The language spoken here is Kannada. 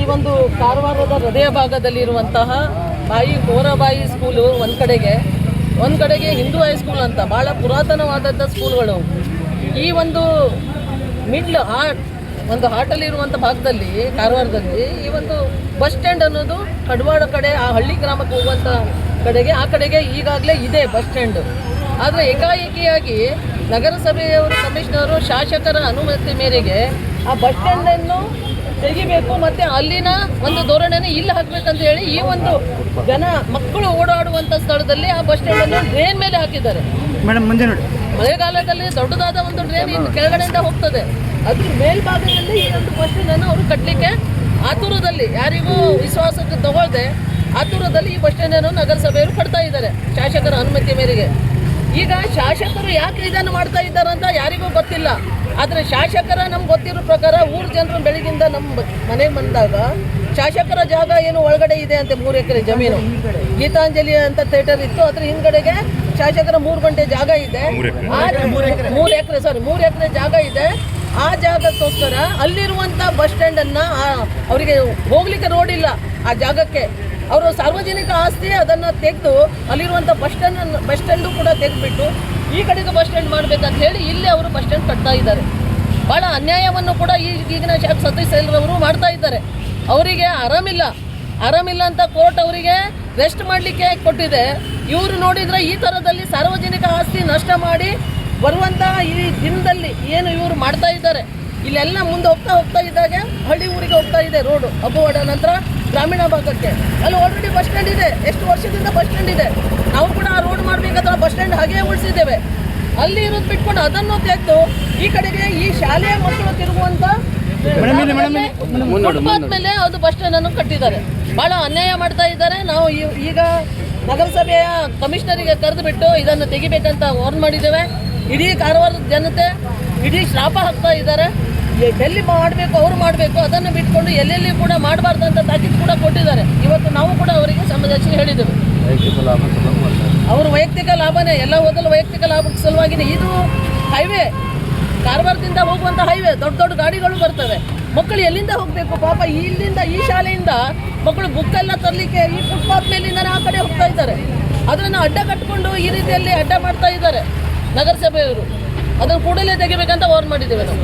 ಈ ಒಂದು ಕಾರವಾರದ ಹೃದಯ ಭಾಗದಲ್ಲಿರುವಂತಹ ಕೋರಬಾಯಿ ಸ್ಕೂಲು ಒಂದು ಕಡೆಗೆ ಹಿಂದೂ ಹೈಸ್ಕೂಲ್ ಅಂತ ಭಾಳ ಪುರಾತನವಾದಂಥ ಸ್ಕೂಲ್ಗಳು. ಈ ಒಂದು ಹಾಟಲ್ಲಿರುವಂಥ ಭಾಗದಲ್ಲಿ ಕಾರವಾರದಲ್ಲಿ ಈ ಒಂದು ಬಸ್ ಸ್ಟ್ಯಾಂಡ್ ಅನ್ನೋದು ಕಡವಾಡ ಕಡೆ ಆ ಹಳ್ಳಿ ಗ್ರಾಮಕ್ಕೆ ಹೋಗುವಂಥ ಕಡೆಗೆ ಈಗಾಗಲೇ ಇದೆ ಬಸ್ ಸ್ಟ್ಯಾಂಡು. ಆದರೆ ಏಕಾಏಕಿಯಾಗಿ ನಗರಸಭೆಯವರು ಕಮಿಷನರು ಶಾಸಕರ ಅನುಮತಿ ಮೇರೆಗೆ ಆ ಬಸ್ ಸ್ಟ್ಯಾಂಡನ್ನು ತೆಗಿಬೇಕು ಮತ್ತು ಅಲ್ಲಿನ ಒಂದು ಧೋರಣೆನ ಇಲ್ಲಿ ಹಾಕಬೇಕಂತ ಹೇಳಿ ಈ ಒಂದು ಮಕ್ಕಳು ಓಡಾಡುವಂಥ ಸ್ಥಳದಲ್ಲಿ ಆ ಬಸ್ ಸ್ಟ್ಯಾಂಡನ್ನು ಡ್ರೈನ್ ಮೇಲೆ ಹಾಕಿದ್ದಾರೆ. ಮೇಡಮ್ ಮುಂದೆ ನೋಡಿ, ಮಳೆಗಾಲದಲ್ಲಿ ದೊಡ್ಡದಾದ ಒಂದು ಡ್ರೈನ್ ಇನ್ನು ಕೆಳಗಡೆಯಿಂದ ಹೋಗ್ತದೆ. ಅದ್ರ ಮೇಲ್ಭಾಗದಲ್ಲಿ ಈ ಒಂದು ಬಸ್ ಸ್ಟ್ಯಾಂಡನ್ನು ಅವರು ಕಟ್ಟಲಿಕ್ಕೆ ಆತುರದಲ್ಲಿ ಯಾರಿಗೂ ವಿಶ್ವಾಸಕ್ಕೆ ತಗೊಳ್ಳದೆ ಆತುರದಲ್ಲಿ ಈ ಬಸ್ ಸ್ಟ್ಯಾಂಡನ್ನು ನಗರಸಭೆಯವರು ಕಟ್ತಾ ಇದ್ದಾರೆ ಶಾಸಕರ ಅನುಮತಿ ಮೇರೆಗೆ. ಈಗ ಶಾಸಕರು ಯಾಕೆ ಇದನ್ನು ಮಾಡ್ತಾ ಇದ್ದಾರೆ ಅಂತ ಯಾರಿಗೂ ಗೊತ್ತಿಲ್ಲ. ಆದರೆ ಶಾಸಕರ ನಮ್ಗೆ ಗೊತ್ತಿರೋ ಪ್ರಕಾರ ಊರು ಜನರು ಬೆಳಗಿಂದ ನಮ್ಮ ಮನೆಗೆ ಬಂದಾಗ ಶಾಸಕರ ಜಾಗ ಏನು ಒಳಗಡೆ ಇದೆ ಅಂತೆ 3 ಎಕರೆ ಜಮೀನು. ಗೀತಾಂಜಲಿ ಅಂತ ಥಿಯೇಟರ್ ಇತ್ತು, ಅದ್ರ ಹಿಂದ್ಗಡೆಗೆ ಶಾಸಕರ 3 ಗಂಟೆ ಜಾಗ ಇದೆ. 3 ಎಕರೆ ಜಾಗ ಇದೆ. ಆ ಜಾಗಕ್ಕೋಸ್ಕರ ಅಲ್ಲಿರುವಂಥ ಬಸ್ ಸ್ಟ್ಯಾಂಡನ್ನು ಅವರಿಗೆ ಹೋಗ್ಲಿಕ್ಕೆ ರೋಡ್ ಇಲ್ಲ. ಆ ಜಾಗಕ್ಕೆ ಅವರು ಸಾರ್ವಜನಿಕ ಆಸ್ತಿ ಅದನ್ನು ತೆಗೆದು ಅಲ್ಲಿರುವಂಥ ಬಸ್ ಸ್ಟ್ಯಾಂಡು ಕೂಡ ತೆಗೆದುಬಿಟ್ಟು ಈ ಕಡೆಗೆ ಬಸ್ ಸ್ಟ್ಯಾಂಡ್ ಮಾಡಬೇಕಂತ ಹೇಳಿ ಇಲ್ಲಿ ಅವರು ಬಸ್ ಸ್ಟ್ಯಾಂಡ್ ಕಟ್ತಾ ಇದ್ದಾರೆ. ಭಾಳ ಅನ್ಯಾಯವನ್ನು ಕೂಡ ಈಗಿನ ಸತೀಶ್ ಅವರು ಮಾಡ್ತಾ ಇದ್ದಾರೆ. ಅವರಿಗೆ ಆರಾಮಿಲ್ಲ ಅಂತ ಕೋರ್ಟ್ ಅವರಿಗೆ ರೆಸ್ಟ್ ಮಾಡಲಿಕ್ಕೆ ಕೊಟ್ಟಿದೆ. ಇವರು ನೋಡಿದರೆ ಈ ಥರದಲ್ಲಿ ಸಾರ್ವಜನಿಕ ಆಸ್ತಿ ನಷ್ಟ ಮಾಡಿ ಬರುವಂಥ ಈ ದಿನದಲ್ಲಿ ಏನು ಇವರು ಮಾಡ್ತಾ ಇದ್ದಾರೆ, ಇಲ್ಲೆಲ್ಲ ಮುಂದೆ ಹೋಗ್ತಾ ಇದ್ದಾಗ ಹಳ್ಳಿ ಊರಿಗೆ ಹೋಗ್ತಾ ಇದೆ ರೋಡು. ಅಬ್ಬವಾಡ ನಂತರ ಗ್ರಾಮೀಣ ಭಾಗಕ್ಕೆ ಅಲ್ಲಿ ಆಲ್ರೆಡಿ ಬಸ್ ಸ್ಟ್ಯಾಂಡ್ ಇದೆ. ಎಷ್ಟು ವರ್ಷದಿಂದ ಬಸ್ ಸ್ಟ್ಯಾಂಡ್ ಇದೆ. ನಾವು ಕೂಡ ಆ ರೋಡ್ ಮಾಡಬೇಕಾದ್ರೆ ಬಸ್ ಸ್ಟ್ಯಾಂಡ್ ಹಾಗೇ ಉಳಿಸಿದ್ದೇವೆ. ಅಲ್ಲಿ ಇರೋದು ಬಿಟ್ಕೊಂಡು ಅದನ್ನು ತೆಗೆದು ಈ ಕಡೆಗೆ ಈ ಶಾಲೆಯ ಮಕ್ಕಳು ತಿರುಗುವಂಥ ಫುಟ್ಪಾತ್ ಮೇಲೆ ಅದು ಬಸ್ ಸ್ಟ್ಯಾಂಡನ್ನು ಕಟ್ಟಿದ್ದಾರೆ. ಭಾಳ ಅನ್ಯಾಯ ಮಾಡ್ತಾ ಇದ್ದಾರೆ. ನಾವು ಈಗ ನಗರಸಭೆಯ ಕಮಿಷನರಿಗೆ ಕರೆದುಬಿಟ್ಟು ಇದನ್ನು ತೆಗಿಬೇಕಂತ ವಾರ್ನ್ ಮಾಡಿದ್ದೇವೆ. ಇಡೀ ಕಾರವಾರದ ಜನತೆ ಇಡೀ ಶ್ರಾಪ ಹಾಕ್ತಾ ಇದ್ದಾರೆ. ಎಲ್ಲಿ ಮಾಡಬೇಕು ಅವ್ರು ಮಾಡಬೇಕು, ಅದನ್ನು ಬಿಟ್ಕೊಂಡು ಎಲ್ಲೆಲ್ಲಿ ಕೂಡ ಮಾಡಬಾರ್ದು ಅಂತ ತಾಕೀತು ಕೂಡ ಕೊಟ್ಟಿದ್ದಾರೆ. ಇವತ್ತು ನಾವು ಕೂಡ ಅವರಿಗೆ ಸಂಬಂಧಿಸಿ ಹೇಳಿದ್ದೇವೆ. ಅವರು ವೈಯಕ್ತಿಕ ಲಾಭನೇ ಎಲ್ಲ ಹೋದಲು ವೈಯಕ್ತಿಕ ಲಾಭದ ಸಲುವಾಗಿನೇ. ಇದು ಹೈವೇ, ಕಾರವಾರದಿಂದ ಹೋಗುವಂಥ ಹೈವೇ. ದೊಡ್ಡ ಗಾಡಿಗಳು ಬರ್ತವೆ. ಮಕ್ಕಳು ಎಲ್ಲಿಂದ ಹೋಗಬೇಕು ಪಾಪ? ಇಲ್ಲಿಂದ ಈ ಶಾಲೆಯಿಂದ ಮಕ್ಕಳು ಬುಕ್ಕೆಲ್ಲ ತರಲಿಕ್ಕೆ ಈ ಫುಟ್ಪಾತ್ ಮೇಲಿಂದನೇ ಆ ಕಡೆ ಹೋಗ್ತಾ ಇದ್ದಾರೆ. ಅದನ್ನು ಅಡ್ಡ ಕಟ್ಟಿಕೊಂಡು ಈ ರೀತಿಯಲ್ಲಿ ಅಡ್ಡ ಮಾಡ್ತಾ ಇದ್ದಾರೆ ನಗರಸಭೆಯವರು. ಅದನ್ನು ಕೂಡಲೇ ತೆಗಿಬೇಕಂತ ವಾರ್ನ್ ಮಾಡಿದ್ದೇವೆ ನಾವು.